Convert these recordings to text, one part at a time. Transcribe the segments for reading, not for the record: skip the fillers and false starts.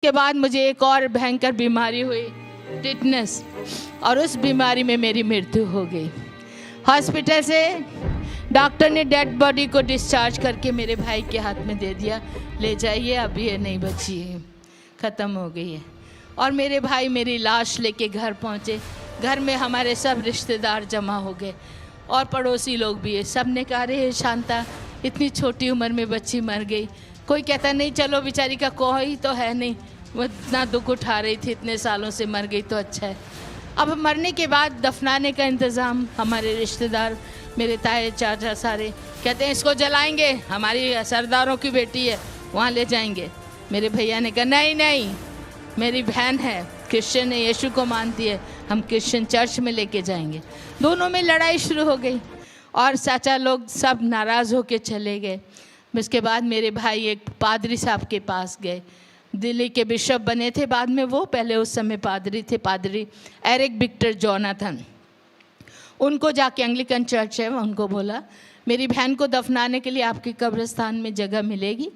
उसके बाद मुझे एक और भयंकर बीमारी हुई, टिटनेस, और उस बीमारी में मेरी मृत्यु हो गई। हॉस्पिटल से डॉक्टर ने डेड बॉडी को डिस्चार्ज करके मेरे भाई के हाथ में दे दिया, ले जाइए, अभी ये नहीं बची है, ख़त्म हो गई है। और मेरे भाई मेरी लाश लेके घर पहुँचे। घर में हमारे सब रिश्तेदार जमा हो गए और पड़ोसी लोग भी है। सब ने कहा, अरे शांता, इतनी छोटी उम्र में बच्ची मर गई। कोई कहता नहीं, चलो बेचारी का कोई तो है नहीं, वो इतना दुख उठा रही थी, इतने सालों से मर गई तो अच्छा है। अब मरने के बाद दफनाने का इंतज़ाम, हमारे रिश्तेदार, मेरे ताए चाचा सारे कहते हैं इसको जलाएंगे, हमारी सरदारों की बेटी है, वहाँ ले जाएंगे। मेरे भैया ने कहा नहीं नहीं, मेरी बहन है, क्रिश्चियन है, यीशु को मानती है, हम क्रिश्चियन चर्च में लेके जाएंगे। दोनों में लड़ाई शुरू हो गई और चाचा लोग सब नाराज़ होके चले गए। उसके बाद मेरे भाई एक पादरी साहब के पास गए, दिल्ली के बिशप बने थे बाद में वो, पहले उस समय पादरी थे, पादरी एरिक विक्टर जोनाथन। उनको जाके, एंग्लिकन चर्च है, उनको बोला मेरी बहन को दफनाने के लिए आपके कब्रिस्तान में जगह मिलेगी।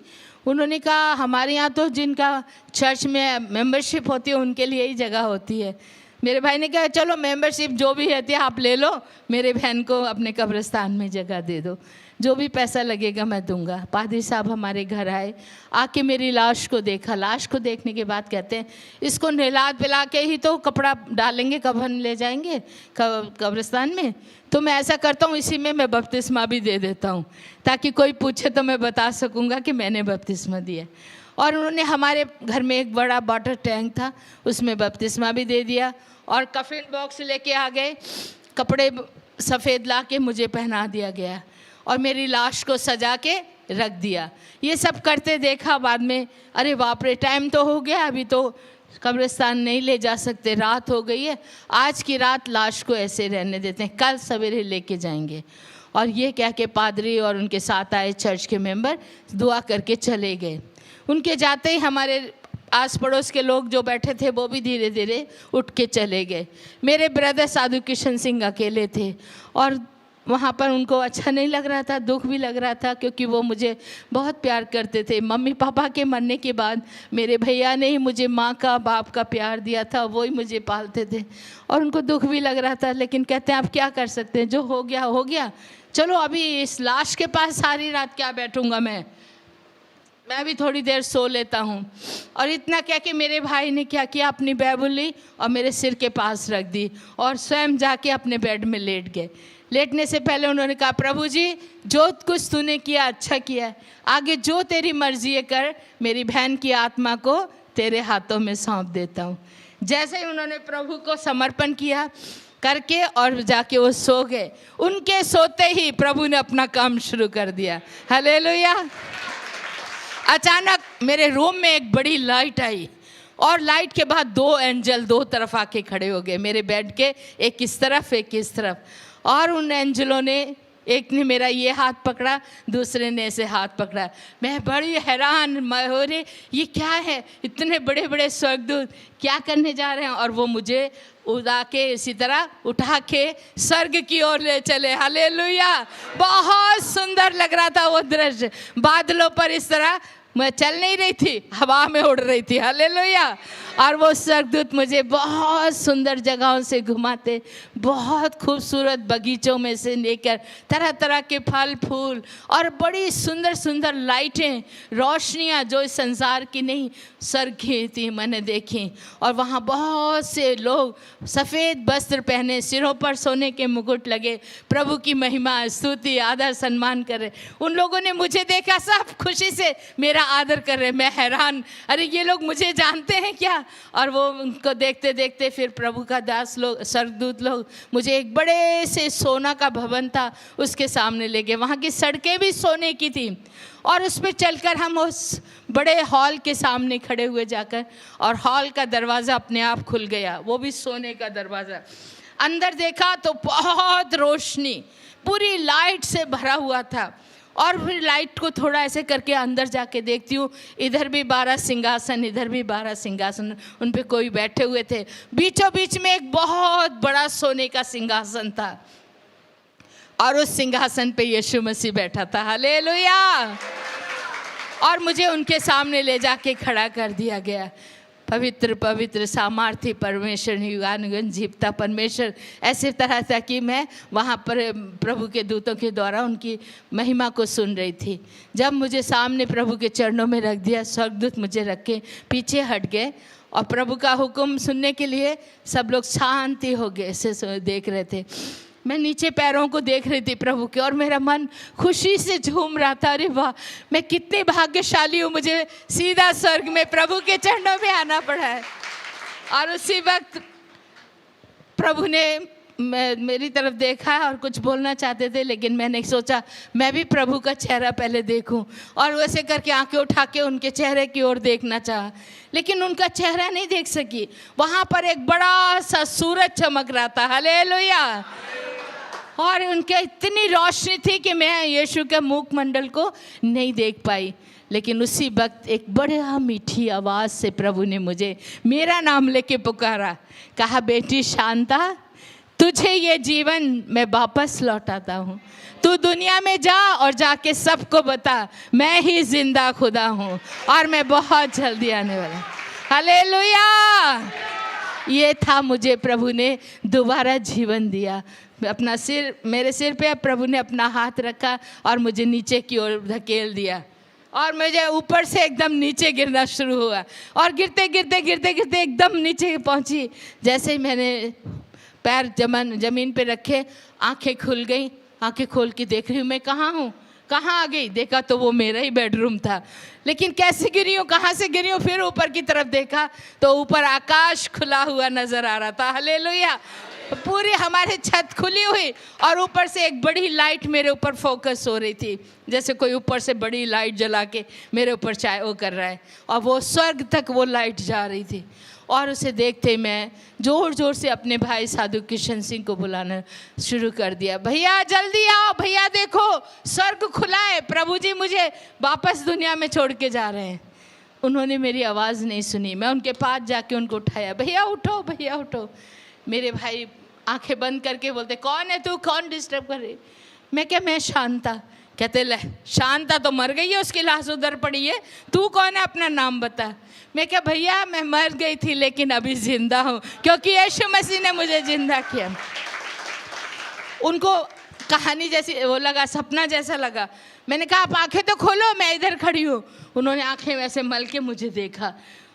उन्होंने कहा हमारे यहाँ तो जिनका चर्च में मेंबरशिप होती है उनके लिए ही जगह होती है। मेरे भाई ने कहा चलो मेंबरशिप जो भी रहती है आप ले लो, मेरे बहन को अपने कब्रिस्तान में जगह दे दो, जो भी पैसा लगेगा मैं दूंगा। पादरी साहब हमारे घर आए, आके मेरी लाश को देखा। लाश को देखने के बाद कहते हैं इसको नहला पिला के ही तो कपड़ा डालेंगे, कफन ले जाएंगे कब्रिस्तान में, तो मैं ऐसा करता हूँ इसी में मैं बपतिस्मा भी दे देता हूँ, ताकि कोई पूछे तो मैं बता सकूँगा कि मैंने बपतिस्मा दिया। और उन्होंने हमारे घर में एक बड़ा वाटर टैंक था, उसमें बपतिस्मा भी दे दिया और कफन बॉक्स लेके आ गए, कपड़े सफ़ेद ला के मुझे पहना दिया गया और मेरी लाश को सजा के रख दिया। ये सब करते देखा बाद में, अरे बाप रे, टाइम तो हो गया, अभी तो कब्रिस्तान नहीं ले जा सकते, रात हो गई है, आज की रात लाश को ऐसे रहने देते हैं, कल सवेरे लेके जाएंगे। और ये कह के पादरी और उनके साथ आए चर्च के मेंबर दुआ करके चले गए। उनके जाते ही हमारे आस पड़ोस के लोग जो बैठे थे वो भी धीरे धीरे उठ के चले गए। मेरे ब्रदर साधु किशन सिंह अकेले थे और वहाँ पर उनको अच्छा नहीं लग रहा था, दुख भी लग रहा था, क्योंकि वो मुझे बहुत प्यार करते थे। मम्मी पापा के मरने के बाद मेरे भैया ने ही मुझे माँ का बाप का प्यार दिया था, वो ही मुझे पालते थे और उनको दुख भी लग रहा था। लेकिन कहते हैं आप क्या कर सकते हैं, जो हो गया हो गया, चलो अभी इस लाश के पास सारी रात क्या बैठूँगा, मैं भी थोड़ी देर सो लेता हूँ। और इतना कह के मेरे भाई ने क्या किया, अपनी बाइबल ली और मेरे सिर के पास रख दी और स्वयं जाके अपने बेड में लेट गए। लेटने से पहले उन्होंने कहा प्रभु जी जो कुछ तूने किया अच्छा किया है, आगे जो तेरी मर्जी है कर, मेरी बहन की आत्मा को तेरे हाथों में सौंप देता हूँ। जैसे ही उन्होंने प्रभु को समर्पण किया करके और जाके वो सो गए, उनके सोते ही प्रभु ने अपना काम शुरू कर दिया। हालेलुया। अचानक मेरे रूम में एक बड़ी लाइट आई और लाइट के बाद दो एंजल दो तरफ आके खड़े हो गए, मेरे बेड के एक इस तरफ एक इस तरफ। और उन एंजलों ने, एक ने मेरा ये हाथ पकड़ा, दूसरे ने ऐसे हाथ पकड़ा। मैं बड़ी हैरान, मैं हो रही ये क्या है, इतने बड़े बड़े स्वर्गदूत क्या करने जा रहे हैं। और वो मुझे उड़ा के इसी तरह उठा के स्वर्ग की ओर ले चले। हालेलुया। बहुत सुंदर लग रहा था वो दृश्य, बादलों पर इस तरह मैं चल नहीं रही थी, हवा में उड़ रही थी। हालेलुया। और वो स्वर्गदूत मुझे बहुत सुंदर जगहों से घुमाते, बहुत खूबसूरत बगीचों में से लेकर तरह तरह के फल फूल और बड़ी सुंदर सुंदर लाइटें, रोशनियाँ जो इस संसार की नहीं स्वर्ग की थी मैंने देखी। और वहाँ बहुत से लोग सफ़ेद वस्त्र पहने, सिरों पर सोने के मुकुट लगे, प्रभु की महिमा स्तुति आदर सम्मान कर रहे। उन लोगों ने मुझे देखा, सब खुशी से मेरा आदर कर रहे। मैं हैरान, अरे ये लोग मुझे जानते हैं क्या। और वो उनको देखते देखते फिर प्रभु का दास लोग, स्वर्गदूत लोग मुझे एक बड़े से सोना का भवन था उसके सामने ले गए। वहाँ की सड़कें भी सोने की थी और उस पर चलकर हम उस बड़े हॉल के सामने खड़े हुए जाकर, और हॉल का दरवाज़ा अपने आप खुल गया, वो भी सोने का दरवाज़ा। अंदर देखा तो बहुत रोशनी, पूरी लाइट से भरा हुआ था। और फिर लाइट को थोड़ा ऐसे करके अंदर जाके देखती हूँ, इधर भी 12 सिंहासन, इधर भी 12 सिंहासन, उन पे कोई बैठे हुए थे। बीचों बीच में एक बहुत बड़ा सोने का सिंहासन था और उस सिंहासन पे यीशु मसीह बैठा था। हालेलुया। और मुझे उनके सामने ले जाके खड़ा कर दिया गया। पवित्र पवित्र सामर्थ्य परमेश्वर, युगानुयुग जीवता परमेश्वर, ऐसे तरह था कि मैं वहाँ पर प्रभु के दूतों के द्वारा उनकी महिमा को सुन रही थी। जब मुझे सामने प्रभु के चरणों में रख दिया, स्वर्गदूत मुझे रख के पीछे हट गए और प्रभु का हुक्म सुनने के लिए सब लोग शांति हो गए, ऐसे देख रहे थे। मैं नीचे पैरों को देख रही थी प्रभु के, और मेरा मन खुशी से झूम रहा था। अरे वाह, मैं कितनी भाग्यशाली हूँ, मुझे सीधा स्वर्ग में प्रभु के चरणों में आना पड़ा है। और उसी वक्त प्रभु ने मेरी तरफ देखा और कुछ बोलना चाहते थे, लेकिन मैंने सोचा मैं भी प्रभु का चेहरा पहले देखूं, और वैसे करके आंखें उठा के उनके चेहरे की ओर देखना चाहा, लेकिन उनका चेहरा नहीं देख सकी। वहाँ पर एक बड़ा सा सूरज चमक रहा था, हालेलुया, और उनके इतनी रोशनी थी कि मैं यीशु के मुखमंडल को नहीं देख पाई। लेकिन उसी वक्त एक बड़ा मीठी आवाज़ से प्रभु ने मुझे मेरा नाम लेके पुकारा, कहा, बेटी शांता, तुझे ये जीवन मैं वापस लौटाता हूँ। तू दुनिया में जा और जाके सबको बता मैं ही जिंदा खुदा हूँ और मैं बहुत जल्दी आने वाला। हालेलुया। ये था, मुझे प्रभु ने दोबारा जीवन दिया। अपना सिर, मेरे सिर पे प्रभु ने अपना हाथ रखा और मुझे नीचे की ओर धकेल दिया, और मुझे ऊपर से एकदम नीचे गिरना शुरू हुआ, और गिरते गिरते गिरते गिरते एकदम नीचे पहुंची। जैसे ही मैंने पैर जमीन पे रखे, आंखें खुल गई। आंखें खोल के देख रही हूँ मैं कहाँ हूँ, कहाँ आ गई। देखा तो वो मेरा ही बेडरूम था, लेकिन कैसे गिरी हूँ, कहाँ से गिरी हूँ। फिर ऊपर की तरफ देखा तो ऊपर आकाश खुला हुआ नजर आ रहा था। हालेलुया। पूरी हमारी छत खुली हुई और ऊपर से एक बड़ी लाइट मेरे ऊपर फोकस हो रही थी, जैसे कोई ऊपर से बड़ी लाइट जला के मेरे ऊपर चाहे वो कर रहा है, और वो स्वर्ग तक वो लाइट जा रही थी। और उसे देखते मैं ज़ोर ज़ोर से अपने भाई साधु किशन सिंह को बुलाना शुरू कर दिया, भैया जल्दी आओ, भैया देखो स्वर्ग खुला है, प्रभु जी मुझे वापस दुनिया में छोड़ के जा रहे हैं। उन्होंने मेरी आवाज़ नहीं सुनी। मैं उनके पास जाके उनको उठाया, भैया उठो, भैया उठो। मेरे भाई आंखें बंद करके बोलते, कौन है तू, कौन डिस्टर्ब कर रही। मैं क्या, मैं शांता। कहते, ले शांता तो मर गई है, उसकी लाश उधर पड़ी है, तू कौन है, अपना नाम बता। मैं क्या, भैया मैं मर गई थी लेकिन अभी जिंदा हूँ, क्योंकि यीशु मसीह ने मुझे जिंदा किया। उनको कहानी जैसी वो लगा, सपना जैसा लगा। मैंने कहा, आप आंखें तो खोलो, मैं इधर खड़ी हूँ। उन्होंने आंखें वैसे मल के मुझे देखा,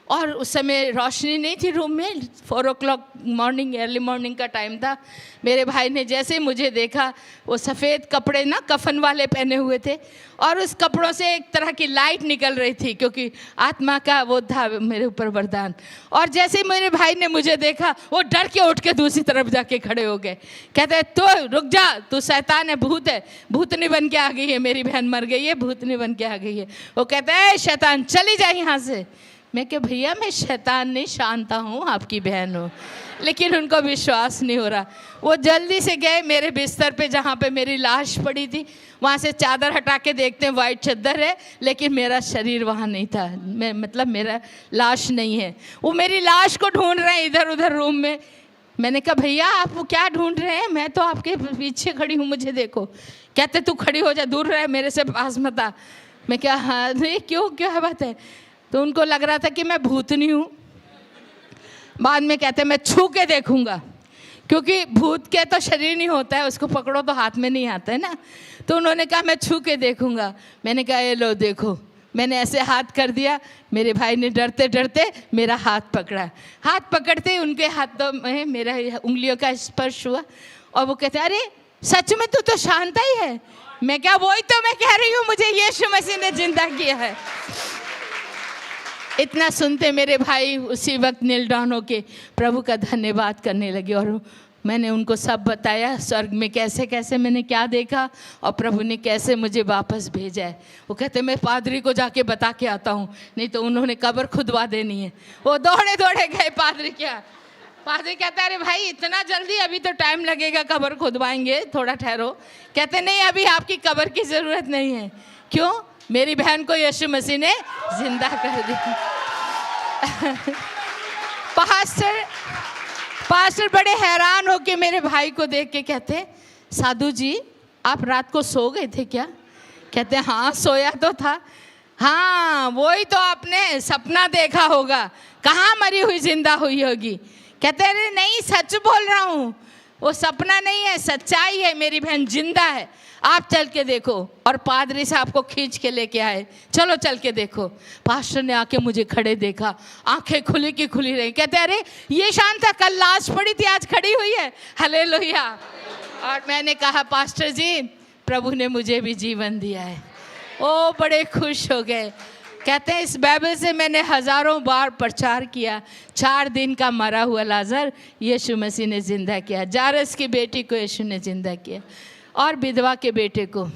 और उस समय रोशनी नहीं थी रूम में, 4 o'clock मॉर्निंग, अर्ली मॉर्निंग का टाइम था। मेरे भाई ने जैसे ही मुझे देखा, वो सफ़ेद कपड़े ना कफन वाले पहने हुए थे, और उस कपड़ों से एक तरह की लाइट निकल रही थी, क्योंकि आत्मा का वो था मेरे ऊपर वरदान। और जैसे ही मेरे भाई ने मुझे देखा, वो डर के उठ के दूसरी तरफ जाके खड़े हो गए। कहते, तो रुक जा, तू शैतान है, भूत है, भूतनी बन के आ गई है, मेरी बहन मर गई है, भूतनी बन के आ गई है। वो कहते हैं, शैतान चली जा यहाँ से। मैं क्या, भैया मैं शैतान नहीं, शांता हूँ, आपकी बहन हूँ। लेकिन उनको विश्वास नहीं हो रहा। वो जल्दी से गए मेरे बिस्तर पे, जहाँ पे मेरी लाश पड़ी थी, वहाँ से चादर हटा के देखते हैं वाइट चादर है, लेकिन मेरा शरीर वहाँ नहीं था, मैं मतलब मेरा लाश नहीं है। वो मेरी लाश को ढूंढ रहे हैं इधर उधर रूम में। मैंने कहा, भैया आप वो क्या ढूंढ रहे हैं, मैं तो आपके पीछे खड़ी हूँ, मुझे देखो। कहते, तू खड़ी हो जा, दूर रहे, मेरे से पास मत आ। मैं क्या, हाँ नहीं, क्यों, क्या है बात है। तो उनको लग रहा था कि मैं भूतनी हूँ। बाद में कहते, मैं छू के देखूंगा, क्योंकि भूत के तो शरीर नहीं होता है, उसको पकड़ो तो हाथ में नहीं आता है ना। तो उन्होंने कहा, मैं छू के देखूंगा। मैंने कहा, ये लो देखो। मैंने ऐसे हाथ कर दिया, मेरे भाई ने डरते डरते मेरा हाथ पकड़ा। हाथ पकड़ते ही उनके हाथों में मेरा उंगलियों का स्पर्श हुआ, और वो कहते, अरे सच में तू तो शांता ही है। मैं क्या, वही तो मैं कह रही हूँ, मुझे यीशु मसीह ने जिंदा किया है। इतना सुनते मेरे भाई उसी वक्त नील डाउन होके प्रभु का धन्यवाद करने लगे, और मैंने उनको सब बताया स्वर्ग में कैसे कैसे मैंने क्या देखा और प्रभु ने कैसे मुझे वापस भेजा है। वो कहते, मैं पादरी को जाके बता के आता हूँ, नहीं तो उन्होंने कब्र खुदवा देनी है। वो दौड़े दौड़े गए पादरी क्या। पादरी कहता है, अरे भाई इतना जल्दी, अभी तो टाइम लगेगा, कब्र खुदवाएंगे, थोड़ा ठहरो। कहते, नहीं अभी आपकी कब्र की ज़रूरत नहीं है। क्यों? मेरी बहन को यीशु मसीह ने जिंदा कर दिया। पास्टर बड़े हैरान होके मेरे भाई को देख के कहते, साधु जी आप रात को सो गए थे क्या? कहते, हाँ सोया तो था। हाँ, वही तो आपने सपना देखा होगा, कहाँ मरी हुई जिंदा हुई होगी। कहते अरे नहीं, सच बोल रहा हूँ, वो सपना नहीं है, सच्चाई है, मेरी बहन जिंदा है, आप चल के देखो। और पादरी साहब को खींच के लेके आए, चलो चल के देखो। पास्टर ने आके मुझे खड़े देखा, आंखें खुली की खुली रही। कहते अरे ये शांता कल लाश पड़ी थी, आज खड़ी हुई है। हालेलुया। और मैंने कहा पास्टर जी, प्रभु ने मुझे भी जीवन दिया है। ओ बड़े खुश हो गए। कहते हैं इस बाइबल से मैंने हज़ारों बार प्रचार किया। 4 दिन का मरा हुआ लाजर यीशु मसीह ने जिंदा किया, जारस की बेटी को यीशु ने जिंदा किया, और विधवा के बेटे को।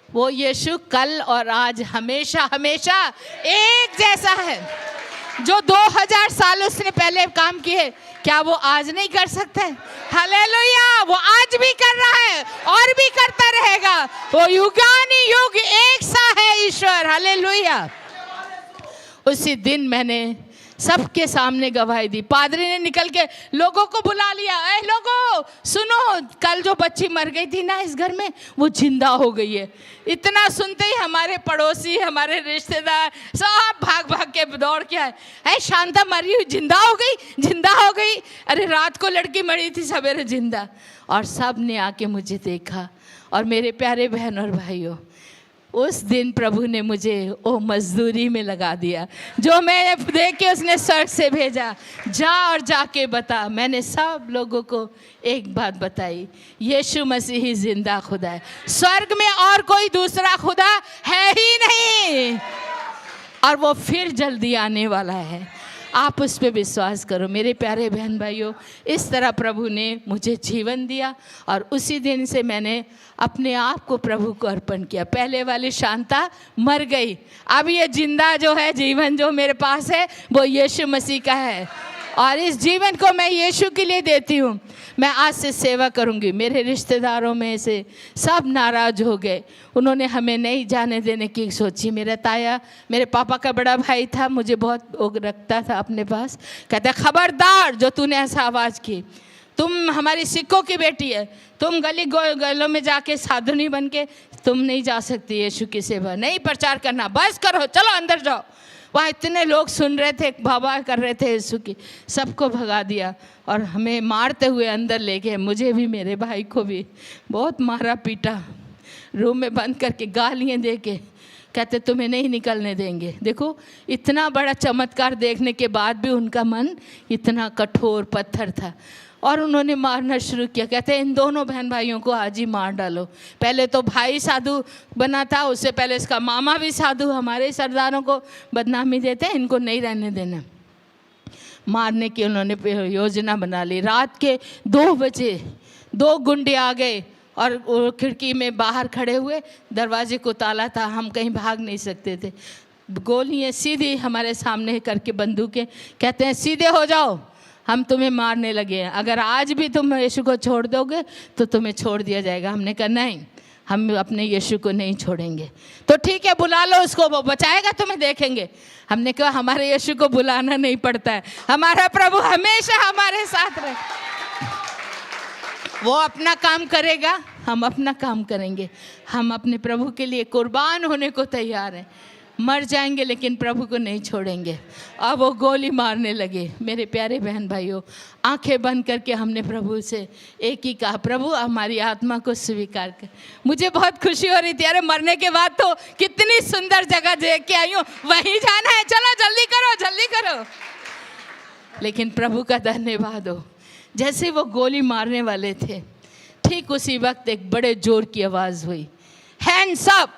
वो यीशु कल और आज हमेशा हमेशा एक जैसा है। जो 2000 साल उसने पहले काम किए, क्या वो आज नहीं कर सकते? हालेलुया। वो आज भी कर रहा है और भी करता रहेगा। वो युगानी युग एक सा है ईश्वर। हालेलुया। उसी दिन मैंने सबके सामने गवाही दी। पादरी ने निकल के लोगों को बुला लिया, ए लोगों सुनो, कल जो बच्ची मर गई थी ना इस घर में, वो जिंदा हो गई है। इतना सुनते ही हमारे पड़ोसी, हमारे रिश्तेदार सब भाग भाग के दौड़ के आए, ऐ शांता मरी हुई जिंदा हो गई, जिंदा हो गई। अरे रात को लड़की मरी थी, सवेरे जिंदा। और सब ने आके मुझे देखा। और मेरे प्यारे बहन और भाइयों, उस दिन प्रभु ने मुझे वो मजदूरी में लगा दिया जो मैं देख के उसने स्वर्ग से भेजा। जा और जाके बता। मैंने सब लोगों को एक बात बताई, यीशु मसीह ही जिंदा खुदा है। स्वर्ग में और कोई दूसरा खुदा है ही नहीं, और वो फिर जल्दी आने वाला है। आप उस पर विश्वास करो। मेरे प्यारे बहन भाइयों, इस तरह प्रभु ने मुझे जीवन दिया, और उसी दिन से मैंने अपने आप को प्रभु को अर्पण किया। पहले वाली शांता मर गई, अब ये जिंदा जो है जीवन जो मेरे पास है वो यीशु मसीह का है, और इस जीवन को मैं यीशु के लिए देती हूँ। मैं आज से सेवा करूँगी। मेरे रिश्तेदारों में से सब नाराज़ हो गए, उन्होंने हमें नहीं जाने देने की सोची। मेरा ताया, मेरे पापा का बड़ा भाई था, मुझे बहुत रखता था अपने पास। कहता खबरदार जो तूने ऐसा आवाज़ की, तुम हमारी सिक्कों की बेटी है, तुम गली गलों में जाके साधुनी बन के तुम नहीं जा सकती यीशु की सेवा, नहीं प्रचार करना, बस करो, चलो अंदर जाओ। वहाँ इतने लोग सुन रहे थे, बाबा कर रहे थे यीशु की, सबको भगा दिया और हमें मारते हुए अंदर ले गए। मुझे भी, मेरे भाई को भी बहुत मारा पीटा, रूम में बंद करके गालियाँ दे के कहते तुम्हें नहीं निकलने देंगे। देखो इतना बड़ा चमत्कार देखने के बाद भी उनका मन इतना कठोर पत्थर था, और उन्होंने मारना शुरू किया। कहते हैं इन दोनों बहन भाइयों को आज ही मार डालो। पहले तो भाई साधु बना था, उससे पहले इसका मामा भी साधु। हमारे सरदारों को बदनामी देते हैं, इनको नहीं रहने देना। मारने की उन्होंने योजना बना ली। रात के 2 बजे 2 गुंडे आ गए और खिड़की में बाहर खड़े हुए, दरवाजे को ताला था, हम कहीं भाग नहीं सकते थे। गोलियाँ सीधी हमारे सामने करके बंदूकें, कहते हैं सीधे हो जाओ, हम तुम्हें मारने लगे हैं, अगर आज भी तुम यीशु को छोड़ दोगे तो तुम्हें छोड़ दिया जाएगा। हमने कहा नहीं, हम अपने यीशु को नहीं छोड़ेंगे। तो ठीक है, बुला लो उसको, वो बचाएगा, तुम्हें देखेंगे। हमने कहा हमारे यीशु को बुलाना नहीं पड़ता है, हमारा प्रभु हमेशा हमारे साथ रहे, वो अपना काम करेगा, हम अपना काम करेंगे। हम अपने प्रभु के लिए कुर्बान होने को तैयार हैं, मर जाएंगे लेकिन प्रभु को नहीं छोड़ेंगे। अब वो गोली मारने लगे। मेरे प्यारे बहन भाइयों, आंखें बंद करके हमने प्रभु से एक ही कहा, प्रभु हमारी आत्मा को स्वीकार कर। मुझे बहुत खुशी हो रही थी, अरे मरने के बाद तो कितनी सुंदर जगह देख के आई हूँ, वहीं जाना है, चलो जल्दी करो जल्दी करो। लेकिन प्रभु का धन्यवाद हो, जैसे वो गोली मारने वाले थे, ठीक उसी वक्त एक बड़े जोर की आवाज़ हुई, हैंड्स अप।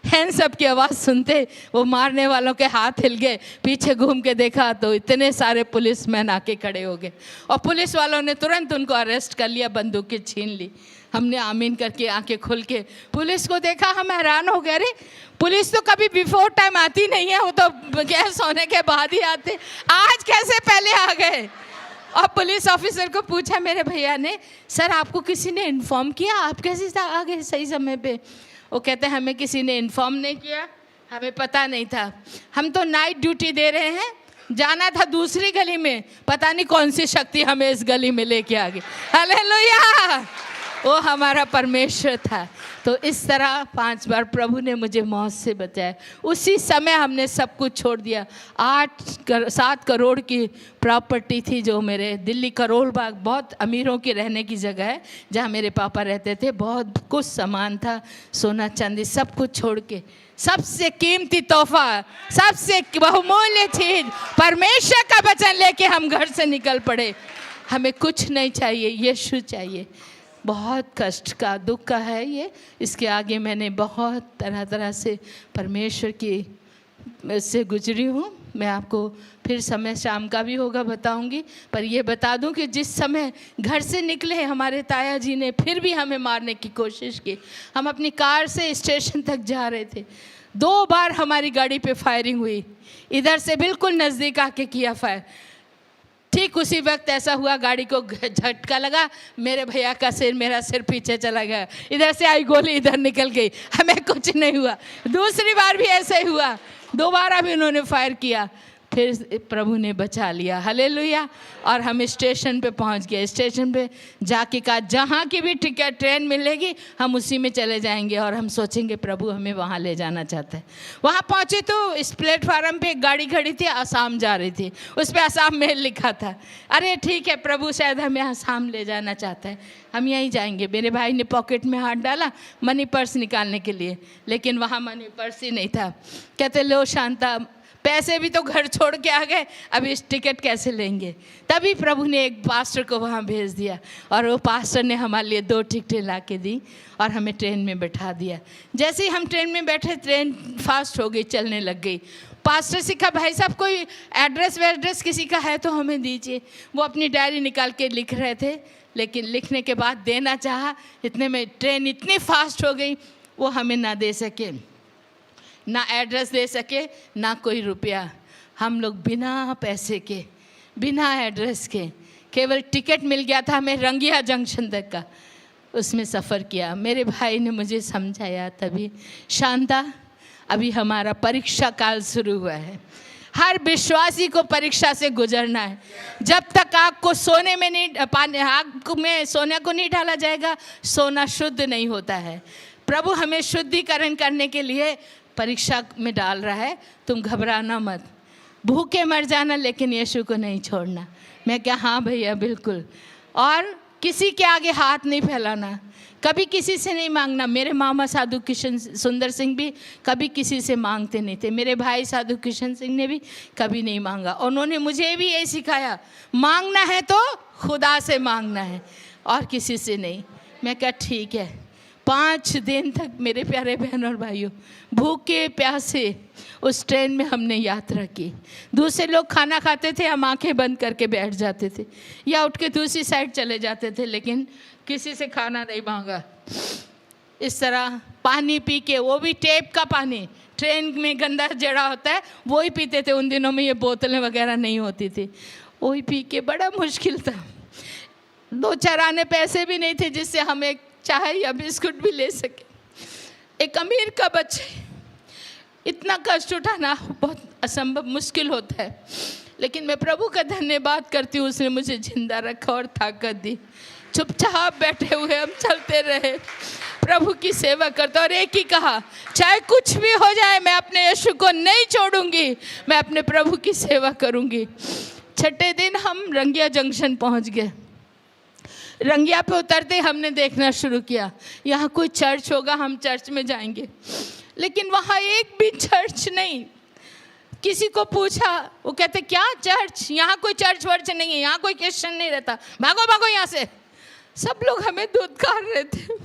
हैंड्स अप की आवाज़ सुनते वो मारने वालों के हाथ हिल गए। पीछे घूम के देखा तो इतने सारे पुलिसमैन आके खड़े हो गए, और पुलिस वालों ने तुरंत उनको अरेस्ट कर लिया, बंदूकें छीन ली। हमने आमीन करके आंखें खोल के पुलिस को देखा, हम हैरान हो गए। अरे पुलिस तो कभी बिफोर टाइम आती नहीं है, वो तो गैस होने के बाद ही आते, आज कैसे पहले आ गए। और पुलिस ऑफिसर को पूछा मेरे भैया ने, सर आपको किसी ने इन्फॉर्म किया, आप कैसे आ गए सही समय पे? वो कहते हैं हमें किसी ने इन्फॉर्म नहीं किया, हमें पता नहीं था, हम तो नाइट ड्यूटी दे रहे हैं, जाना था दूसरी गली में, पता नहीं कौन सी शक्ति हमें इस गली में लेके आ गई। हालेलुया। वो हमारा परमेश्वर था। तो इस तरह 5 बार प्रभु ने मुझे मौत से बचाया। उसी समय हमने सब कुछ छोड़ दिया। 7 करोड़ की प्रॉपर्टी थी जो मेरे दिल्ली करोल बाग, बहुत अमीरों की रहने की जगह है जहाँ मेरे पापा रहते थे। बहुत कुछ सामान था, सोना चांदी, सब कुछ छोड़ के सबसे कीमती तोहफा, सबसे बहुमूल्य चीज परमेश्वर का वचन लेके हम घर से निकल पड़े। हमें कुछ नहीं चाहिए, यीशु चाहिए। बहुत कष्ट का, दुख का है ये। इसके आगे मैंने बहुत तरह तरह से परमेश्वर की से गुजरी हूँ। मैं आपको फिर समय शाम का भी होगा बताऊंगी। पर ये बता दूं कि जिस समय घर से निकले हमारे ताया जी ने फिर भी हमें मारने की कोशिश की। हम अपनी कार से स्टेशन तक जा रहे थे, 2 बार हमारी गाड़ी पे फायरिंग हुई। इधर से बिल्कुल नज़दीक आके किया फायर। ठीक उसी वक्त ऐसा हुआ, गाड़ी को झटका लगा, मेरे भैया का सिर, मेरा सिर पीछे चला गया। इधर से आई गोली, इधर निकल गई, हमें कुछ नहीं हुआ। दूसरी बार भी ऐसे ही हुआ, दोबारा भी उन्होंने फायर किया, फिर प्रभु ने बचा लिया। हालेलुया। और हम स्टेशन पे पहुंच गए। स्टेशन पे जाके कहा जहाँ की भी टिकट ट्रेन मिलेगी हम उसी में चले जाएंगे, और हम सोचेंगे प्रभु हमें वहाँ ले जाना चाहता है। वहाँ पहुँचे तो इस प्लेटफार्म पे एक गाड़ी खड़ी थी, आसाम जा रही थी, उस पर आसाम मेल लिखा था। अरे ठीक है, प्रभु शायद हमें आसाम ले जाना चाहता है, हम यहीं जाएंगे। मेरे भाई ने पॉकेट में हाथ डाला मनी पर्स निकालने के लिए, लेकिन वहाँ मनी पर्स ही नहीं था। कहते लो शांता, पैसे भी तो घर छोड़ के आ गए, अब इस टिकट कैसे लेंगे। तभी प्रभु ने एक पास्टर को वहाँ भेज दिया, और वो पास्टर ने हमारे लिए 2 टिकटें ला के दी और हमें ट्रेन में बैठा दिया। जैसे ही हम ट्रेन में बैठे, ट्रेन फास्ट हो गई, चलने लग गई। पास्टर से कहा भाई साहब कोई एड्रेस वेड्रेस किसी का है तो हमें दीजिए। वो अपनी डायरी निकाल के लिख रहे थे, लेकिन लिखने के बाद देना चाहा, इतने में ट्रेन इतनी फास्ट हो गई वो हमें ना दे सके, ना एड्रेस दे सके, ना कोई रुपया। हम लोग बिना पैसे के, बिना एड्रेस के, केवल टिकट मिल गया था हमें रंगिया जंक्शन तक का, उसमें सफ़र किया। मेरे भाई ने मुझे समझाया तभी, शांता अभी हमारा परीक्षा काल शुरू हुआ है। हर विश्वासी को परीक्षा से गुजरना है। जब तक आग को सोने में नहीं, आग में सोने को नहीं डाला जाएगा, सोना शुद्ध नहीं होता है। प्रभु हमें शुद्धिकरण करने के लिए परीक्षा में डाल रहा है। तुम घबराना मत, भूखे मर जाना लेकिन यीशु को नहीं छोड़ना। मैं क्या, हाँ भैया बिल्कुल। और किसी के आगे हाथ नहीं फैलाना, कभी किसी से नहीं मांगना। मेरे मामा साधु किशन सुंदर सिंह भी कभी किसी से मांगते नहीं थे, मेरे भाई साधु किशन सिंह ने भी कभी नहीं मांगा। उन्होंने मुझे भी यही सिखाया, मांगना है तो खुदा से मांगना है और किसी से नहीं। मैं क्या, ठीक है। 5 दिन तक मेरे प्यारे बहन और भाइयों भूखे प्यासे उस ट्रेन में हमने यात्रा की। दूसरे लोग खाना खाते थे, हम आंखें बंद करके बैठ जाते थे या उठ के दूसरी साइड चले जाते थे, लेकिन किसी से खाना नहीं मांगा। इस तरह पानी पी के, वो भी टेप का पानी, ट्रेन में गंदा जड़ा होता है वो ही पीते थे। उन दिनों में ये बोतलें वगैरह नहीं होती थी, वो ही पी के बड़ा मुश्किल था। 2-4 आने पैसे भी नहीं थे जिससे हम एक चाय या बिस्कुट भी ले सके। एक अमीर का बच्चे, इतना कष्ट उठाना बहुत असंभव मुश्किल होता है, लेकिन मैं प्रभु का धन्यवाद करती हूँ, उसने मुझे जिंदा रखा और ताकत दी। चुपचाप बैठे हुए हम चलते रहे, प्रभु की सेवा करते, और एक ही कहा, चाहे कुछ भी हो जाए मैं अपने यीशु को नहीं छोड़ूंगी, मैं अपने प्रभु की सेवा करूंगी। 6ठे दिन हम रंगिया जंक्शन पहुंच गए। रंगिया पे उतरते हमने देखना शुरू किया, यहाँ कोई चर्च होगा, हम चर्च में जाएंगे। लेकिन वहाँ एक भी चर्च नहीं। किसी को पूछा, वो कहते क्या चर्च, यहाँ कोई चर्च वर्च नहीं है, यहाँ कोई क्रिश्चियन नहीं रहता, भागो भागो यहाँ से। सब लोग हमें धुतकार रहे थे।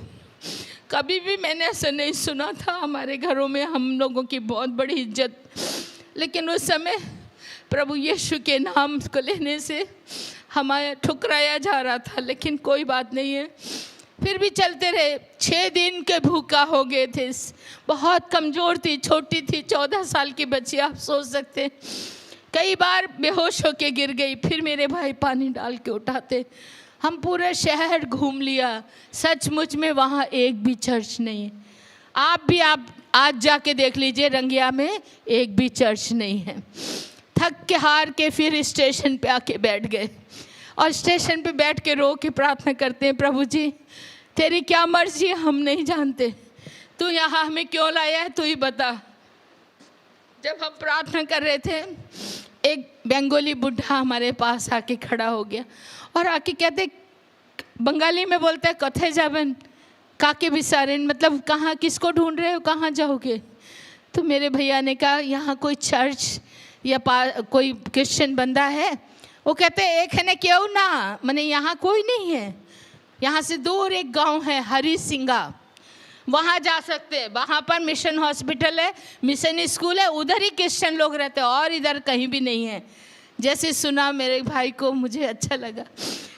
कभी भी मैंने ऐसा नहीं सुना था। हमारे घरों में हम लोगों की बहुत बड़ी इज्जत, लेकिन उस समय प्रभु यीशु के नाम को लेने से हमारा ठुकराया जा रहा था, लेकिन कोई बात नहीं है, फिर भी चलते रहे। 6 दिन के भूखा हो गए थे, बहुत कमज़ोर थी, छोटी थी, 14 साल की बच्ची, आप सोच सकते हैं। कई बार बेहोश होके गिर गई, फिर मेरे भाई पानी डाल के उठाते। हम पूरा शहर घूम लिया, सचमुच में वहाँ एक भी चर्च नहीं है। आप आज जाके देख लीजिए, रंगिया में एक भी चर्च नहीं है। थक के हार के फिर स्टेशन पे आके बैठ गए, और स्टेशन पे बैठ के रो के प्रार्थना करते हैं, प्रभु जी तेरी क्या मर्जी है हम नहीं जानते, तू यहाँ हमें क्यों लाया है तू ही बता। जब हम प्रार्थना कर रहे थे, एक बंगाली बुढ़ा हमारे पास आके खड़ा हो गया और आके कहते, बंगाली में बोलते हैं कथे जाबन काके बिसारेन, मतलब कहाँ किसको ढूंढ रहे हो, कहाँ जाओगे। तो मेरे भैया ने कहा यहाँ कोई चर्च या कोई क्रिश्चियन बंदा है। वो कहते एक है ना क्यों ना, मैंने यहाँ कोई नहीं है, यहाँ से दूर एक गांव है हरी सिंगा, वहाँ जा सकते हैं, वहाँ पर मिशन हॉस्पिटल है, मिशन स्कूल है, उधर ही क्रिश्चियन लोग रहते हैं और इधर कहीं भी नहीं है। जैसे सुना मेरे भाई को मुझे अच्छा लगा,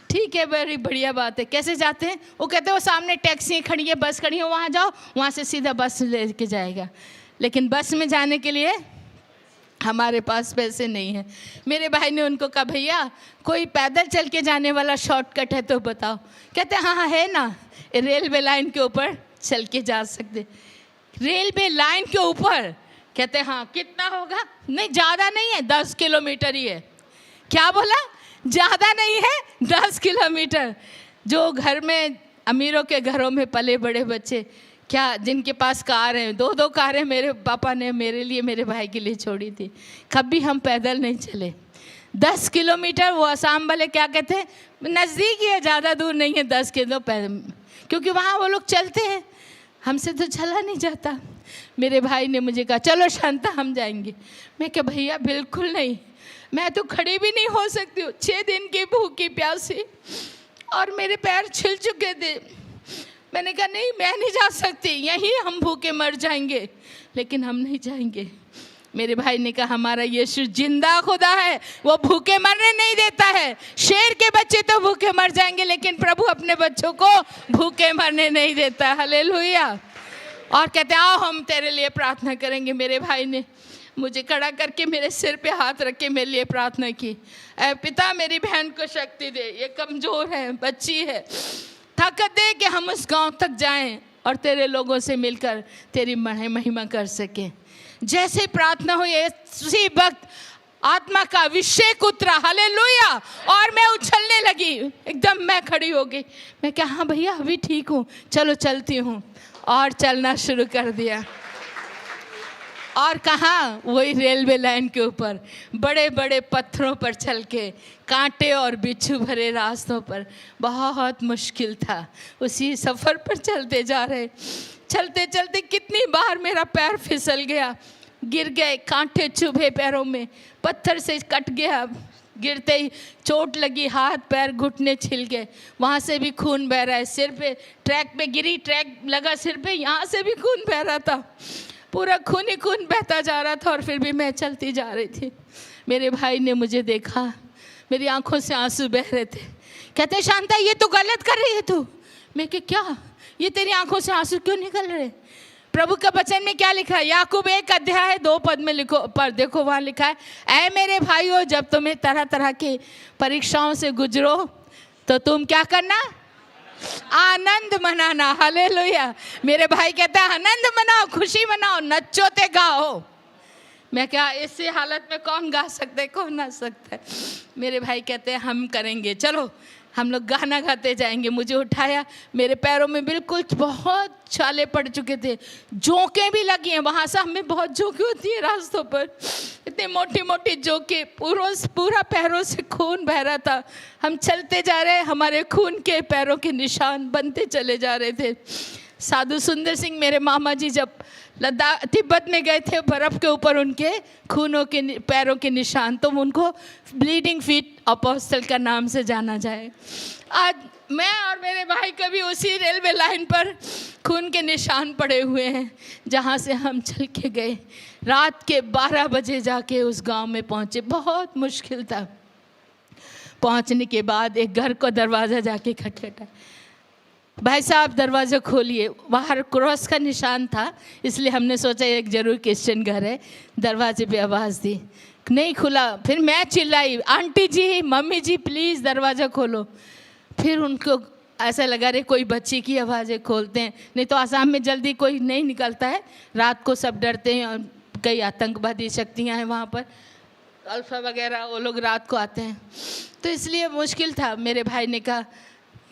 ठीक है बड़ी बढ़िया बात है। कैसे जाते हैं? वो कहते हैं वो सामने टैक्सी खड़ी है, बस खड़ी है, वहाँ जाओ, वहाँ से सीधा बस लेके जाएगा। लेकिन बस में जाने के लिए हमारे पास पैसे नहीं है। मेरे भाई ने उनको कहा भैया कोई पैदल चल के जाने वाला शॉर्टकट है तो बताओ। कहते हाँ हाँ है ना, रेलवे लाइन के ऊपर चल के जा सकते। रेलवे लाइन के ऊपर? कहते हाँ। कितना होगा? नहीं ज़्यादा नहीं है, 10 किलोमीटर ही है। क्या बोला? ज़्यादा नहीं है, 10 किलोमीटर। जो घर में अमीरों के घरों में पले बड़े बच्चे, क्या जिनके पास कार है, 2-2 कारें मेरे पापा ने मेरे लिए मेरे भाई के लिए छोड़ी थी, कभी हम पैदल नहीं चले। 10 किलोमीटर। वो आसाम वाले क्या कहते हैं, नज़दीक ही है, ज़्यादा दूर नहीं है, 10 किलो पैदल, क्योंकि वहाँ वो लोग चलते हैं, हमसे तो चला नहीं जाता। मेरे भाई ने मुझे कहा चलो शांता हम जाएंगे। मैं क्या भैया बिल्कुल नहीं, मैं तो खड़ी भी नहीं हो सकती हूँ, 6 दिन की भूखी प्यासी और मेरे पैर छिल चुके थे। मैंने कहा नहीं मैं नहीं जा सकती, यहीं हम भूखे मर जाएंगे, लेकिन हम नहीं जाएंगे। मेरे भाई ने कहा हमारा यीशु जिंदा खुदा है, वो भूखे मरने नहीं देता है। शेर के बच्चे तो भूखे मर जाएंगे, लेकिन प्रभु अपने बच्चों को भूखे मरने नहीं देता। हालेलुया। और कहते आओ हम तेरे लिए प्रार्थना करेंगे। मेरे भाई ने मुझे खड़ा करके मेरे सिर पे हाथ रख के मेरे लिए प्रार्थना की, ऐ पिता मेरी बहन को शक्ति दे, ये कमज़ोर है, बच्ची है, ताकत दे कि हम उस गांव तक जाएं और तेरे लोगों से मिलकर तेरी महिमा कर सकें। जैसे प्रार्थना हुई उसी वक्त आत्मा का अभिषेक उतरा। हालेलुया। और मैं उछलने लगी, एकदम मैं खड़ी हो गई। मैं क्या हाँ भैया अभी ठीक हूँ, चलो चलती हूँ, और चलना शुरू कर दिया। और कहाँ, वही रेलवे लाइन के ऊपर बड़े बड़े पत्थरों पर चल के, कांटे और बिच्छू भरे रास्तों पर, बहुत मुश्किल था। उसी सफ़र पर चलते जा रहे, चलते चलते कितनी बार मेरा पैर फिसल गया, गिर गए, कांटे चुभे पैरों में, पत्थर से कट गया, गिरते ही चोट लगी, हाथ पैर घुटने छिल गए, वहाँ से भी खून बह रहा है, सिर पे ट्रैक पे गिरी, ट्रैक लगा सिर पे, यहाँ से भी खून बह रहा था, पूरा खून ही खून बहता जा रहा था, और फिर भी मैं चलती जा रही थी। मेरे भाई ने मुझे देखा, मेरी आंखों से आंसू बह रहे थे। कहते शांता ये तो गलत कर रही है तू। मैं कि क्या, ये तेरी आंखों से आंसू क्यों निकल रहे? प्रभु का वचन में क्या लिखा है? याकूब 1 अध्याय 2 पद में लिखो, पर देखो वहाँ लिखा है, ऐ मेरे भाइयों जब तुम्हें तरह तरह की परीक्षाओं से गुजरो तो तुम क्या करना? आनंद मनाना। हालेलुया। मेरे भाई कहता है आनंद मनाओ, खुशी मनाओ, नचो ते गाओ। मैं क्या, ऐसी हालत में कौन गा सकता है, कौन नाच सकता है? मेरे भाई कहते हैं हम करेंगे, चलो हम लोग गाना गाते जाएंगे। मुझे उठाया, मेरे पैरों में बिल्कुल बहुत छाले पड़ चुके थे, जोंकें भी लगी हैं, वहाँ से हमें बहुत जोंकें होती है रास्तों पर, इतनी मोटी मोटी जोंकें, पूरा पैरों से खून बह रहा था। हम चलते जा रहे, हमारे खून के पैरों के निशान बनते चले जा रहे थे। साधु सुंदर सिंह मेरे मामा जी जब लद्दाख तिब्बत में गए थे, बर्फ़ के ऊपर उनके खूनों के पैरों के निशान, तो उनको ब्लीडिंग फीट अपोस्टल का नाम से जाना जाए। आज मैं और मेरे भाई कभी उसी रेलवे लाइन पर खून के निशान पड़े हुए हैं जहाँ से हम चल के गए। रात के 12 बजे जाके उस गांव में पहुँचे, बहुत मुश्किल था। पहुँचने के बाद एक घर को दरवाज़ा जाके खटखटा, भाई साहब दरवाज़ा खोलिए। बाहर क्रॉस का निशान था, इसलिए हमने सोचा एक ज़रूर क्रिश्चियन घर है। दरवाजे पे आवाज़ दी, नहीं खुला। फिर मैं चिल्लाई, aunty ji, mummy ji, please दरवाज़ा खोलो। फिर उनको ऐसा लगा रे कोई बच्ची की आवाज़ें खोलते हैं, नहीं तो आसाम में जल्दी कोई नहीं निकलता है, रात को सब डरते हैं, और कई आतंकवादी शक्तियाँ हैं वहाँ पर, अल्फा वगैरह, वो लोग रात को आते हैं, तो इसलिए मुश्किल था। मेरे भाई ने कहा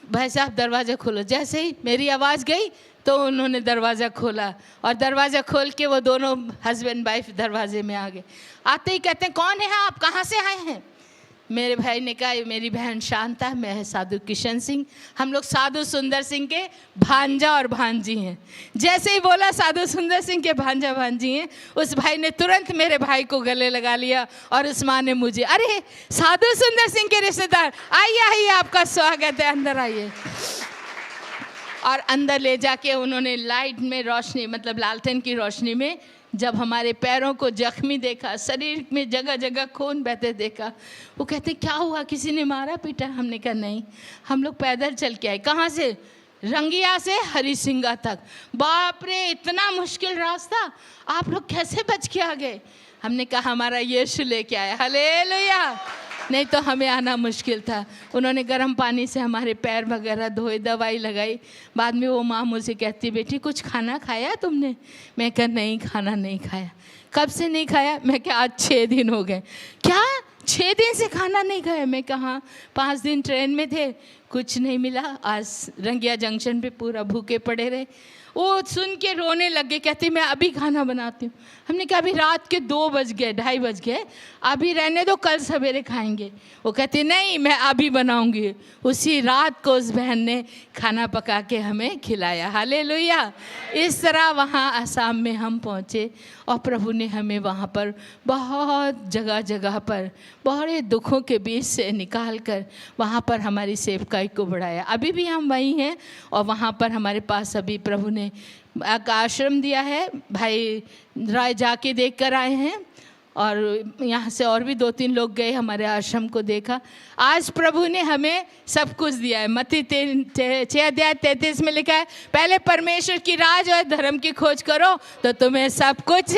भाई साहब दरवाज़ा खोलो। जैसे ही मेरी आवाज़ गई तो उन्होंने दरवाज़ा खोला, और दरवाज़ा खोल के वो दोनों हस्बैंड वाइफ दरवाजे में आ गए। आते ही कहते हैं कौन है आप, कहाँ से आए हैं? मेरे भाई ने कहा मेरी बहन शांता, मैं साधु किशन सिंह, हम लोग साधु सुंदर सिंह के भांजा और भांजी हैं। जैसे ही बोला साधु सुंदर सिंह के भांजा भांजी हैं, उस भाई ने तुरंत मेरे भाई को गले लगा लिया, और उस माँ ने मुझे, अरे साधु सुंदर सिंह के रिश्तेदार, आइए आइए, आपका स्वागत है, अंदर आइए। और अंदर ले जाके उन्होंने लाइट में रोशनी, मतलब लालटेन की रोशनी में, जब हमारे पैरों को जख्मी देखा, शरीर में जगह जगह खून बहते देखा, वो कहते क्या हुआ, किसी ने मारा पीटा? हमने कहा नहीं, हम लोग पैदल चल के आए। कहाँ से? रंगिया से हरिसिंगा तक। बाप रे, इतना मुश्किल रास्ता, आप लोग कैसे बच के आ गए? हमने कहा हमारा यीशु लेके आया, हालेलुया, नहीं तो हमें आना मुश्किल था। उन्होंने गर्म पानी से हमारे पैर वगैरह धोए, दवाई लगाई। बाद में वो माँ मुझे कहती, बेटी कुछ खाना खाया तुमने? मैं कहा नहीं, खाना नहीं खाया। कब से नहीं खाया? मैं क्या आज 6 दिन हो गए। क्या 6 दिन से खाना नहीं खाया? मैं कहा 5 दिन ट्रेन में थे, कुछ नहीं मिला, आज रंगिया जंक्शन पे पूरा भूखे पड़े रहे। वो सुन के रोने लगे, कहती मैं अभी खाना बनाती हूँ। हमने कहा अभी रात के 2 बज गए, 2:30 बज गए, अभी रहने दो, कल सवेरे खाएंगे। वो कहती नहीं, मैं अभी बनाऊंगी। उसी रात को उस बहन ने खाना पका के हमें खिलाया, हालेलुया। इस तरह वहाँ आसाम में हम पहुँचे, और प्रभु ने हमें वहाँ पर बहुत जगह जगह पर बड़े दुखों के बीच से निकाल कर वहाँ पर हमारी सेवकाई को बढ़ाया। अभी भी हम वहीं हैं, और वहाँ पर हमारे पास अभी प्रभु ने एक आश्रम दिया है। भाई राय जाके देख कर आए हैं, और यहाँ से और भी 2-3 लोग गए, हमारे आश्रम को देखा। आज प्रभु ने हमें सब कुछ दिया है। मत्ती 6:33 में लिखा है, पहले परमेश्वर की राज और धर्म की खोज करो तो तुम्हें सब कुछ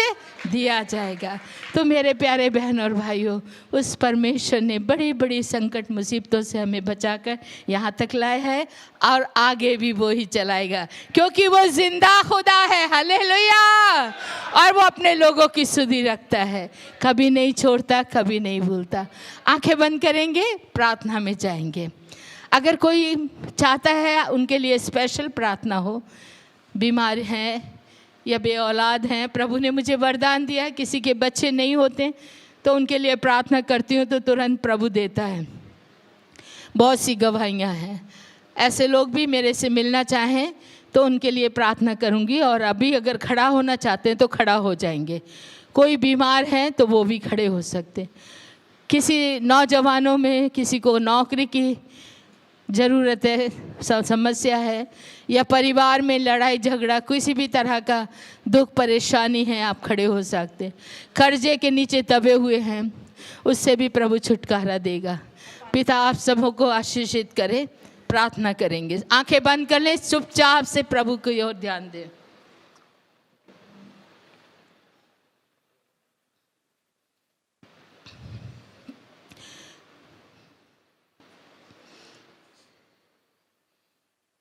दिया जाएगा। तो मेरे प्यारे बहन और भाइयों, उस परमेश्वर ने बड़ी बड़ी संकट मुसीबतों से हमें बचाकर यहाँ तक लाया है, और आगे भी वो ही चलाएगा, क्योंकि वो जिंदा खुदा है, हालेलुया। और वो अपने लोगों की सुधि रखता है, कभी नहीं छोड़ता, कभी नहीं भूलता। आंखें बंद करेंगे, प्रार्थना में जाएंगे। अगर कोई चाहता है उनके लिए स्पेशल प्रार्थना हो, बीमार हैं या बे औलाद हैं, प्रभु ने मुझे वरदान दिया, किसी के बच्चे नहीं होते तो उनके लिए प्रार्थना करती हूँ तो तुरंत प्रभु देता है। बहुत सी गवाहियाँ हैं। ऐसे लोग भी मेरे से मिलना चाहें तो उनके लिए प्रार्थना करूँगी, और अभी अगर खड़ा होना चाहते हैं तो खड़ा हो जाएंगे। कोई बीमार है तो वो भी खड़े हो सकते। किसी नौजवानों में किसी को नौकरी की ज़रूरत है, समस्या है, या परिवार में लड़ाई झगड़ा, किसी भी तरह का दुख परेशानी है, आप खड़े हो सकते। कर्जे के नीचे दबे हुए हैं, उससे भी प्रभु छुटकारा देगा। पिता आप सबों को आशीषित करे। प्रार्थना करेंगे, आंखें बंद कर लें, चुपचाप से प्रभु की ओर ध्यान दें।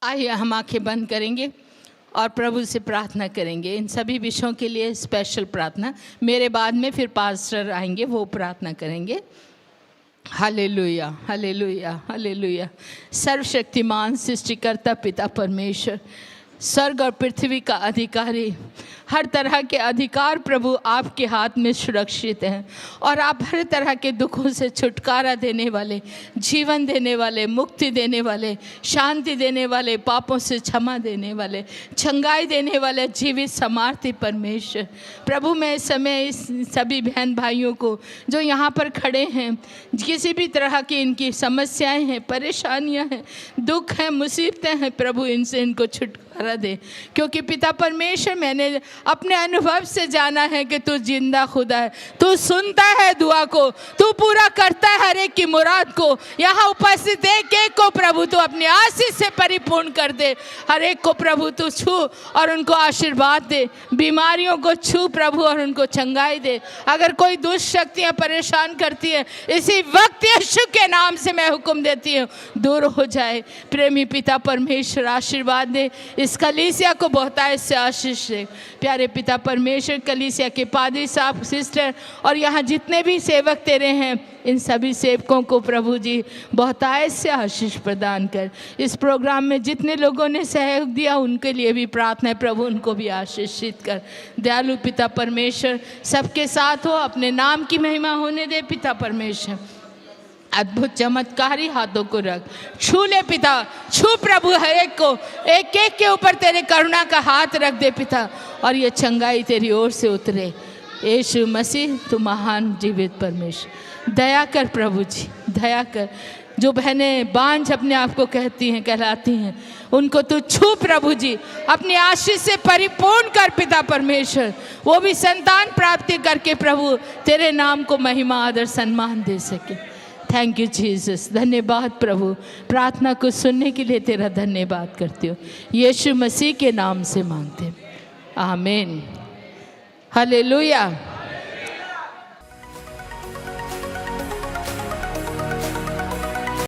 आइए हम आंखें बंद करेंगे और प्रभु से प्रार्थना करेंगे। इन सभी विषयों के लिए स्पेशल प्रार्थना, मेरे बाद में फिर पास्टर आएंगे, वो प्रार्थना करेंगे। Hallelujah, hallelujah, hallelujah. सर्वशक्तिमान सृष्टिकर्ता पिता परमेश्वर, स्वर्ग और पृथ्वी का अधिकारी, हर तरह के अधिकार प्रभु आपके हाथ में सुरक्षित हैं, और आप हर तरह के दुखों से छुटकारा देने वाले, जीवन देने वाले, मुक्ति देने वाले, शांति देने वाले, पापों से क्षमा देने वाले, चंगाई देने वाले, जीवित समार्थी परमेश्वर। प्रभु मैं इस समय इस सभी बहन भाइयों को जो यहाँ पर खड़े हैं, किसी भी तरह की इनकी समस्याएं हैं, परेशानियां हैं, दुख हैं, मुसीबतें हैं, प्रभु इनसे इनको छुटकारा दे, क्योंकि पिता परमेश्वर मैंने अपने अनुभव से जाना है कि तू जिंदा खुदा है, तू सुनता है दुआ को, तू पूरा करता है हर एक की मुराद को। यहाँ उपस्थित एक एक को प्रभु तू अपनी आशीष से परिपूर्ण कर दे, हर एक को प्रभु तू छू और उनको आशीर्वाद दे, बीमारियों को छू प्रभु और उनको चंगाई दे। अगर कोई दुष्ट शक्तियाँ परेशान करती है, इसी वक्त यीशु के नाम से मैं हुक्म देती हूँ, दूर हो जाए। प्रेमी पिता परमेश्वर आशीर्वाद दे, इस कलीसिया को बहुतायत से आशीष दे। प्यारे पिता परमेश्वर, कलीसिया के पादरी साहब, सिस्टर और यहाँ जितने भी सेवक तेरे हैं, इन सभी सेवकों को प्रभु जी बहुतायत से आशीष प्रदान कर। इस प्रोग्राम में जितने लोगों ने सहयोग दिया उनके लिए भी प्रार्थना है प्रभु, उनको भी आशीषित कर। दयालु पिता परमेश्वर सबके साथ हो, अपने नाम की महिमा होने दे पिता परमेश्वर। अद्भुत चमत्कारी हाथों को रख, छू ले पिता, छू प्रभु हर एक को, एक एक के ऊपर तेरे करुणा का हाथ रख दे पिता, और ये चंगाई तेरी ओर से उतरे। यीशु मसीह तू महान जीवित परमेश्वर, दया कर प्रभु जी, दया कर। जो बहनें बांझ अपने आप को कहती हैं, कहलाती हैं, उनको तू छू प्रभु जी, अपनी आशीष से परिपूर्ण कर पिता परमेश्वर। वो भी संतान प्राप्ति करके प्रभु तेरे नाम को महिमा आदर सम्मान दे सके। थैंक यू जीसस, धन्यवाद प्रभु। प्रार्थना को सुनने के लिए तेरा धन्यवाद करती हूँ, यीशु मसीह के नाम से मांगते, आमीन, हालेलुया।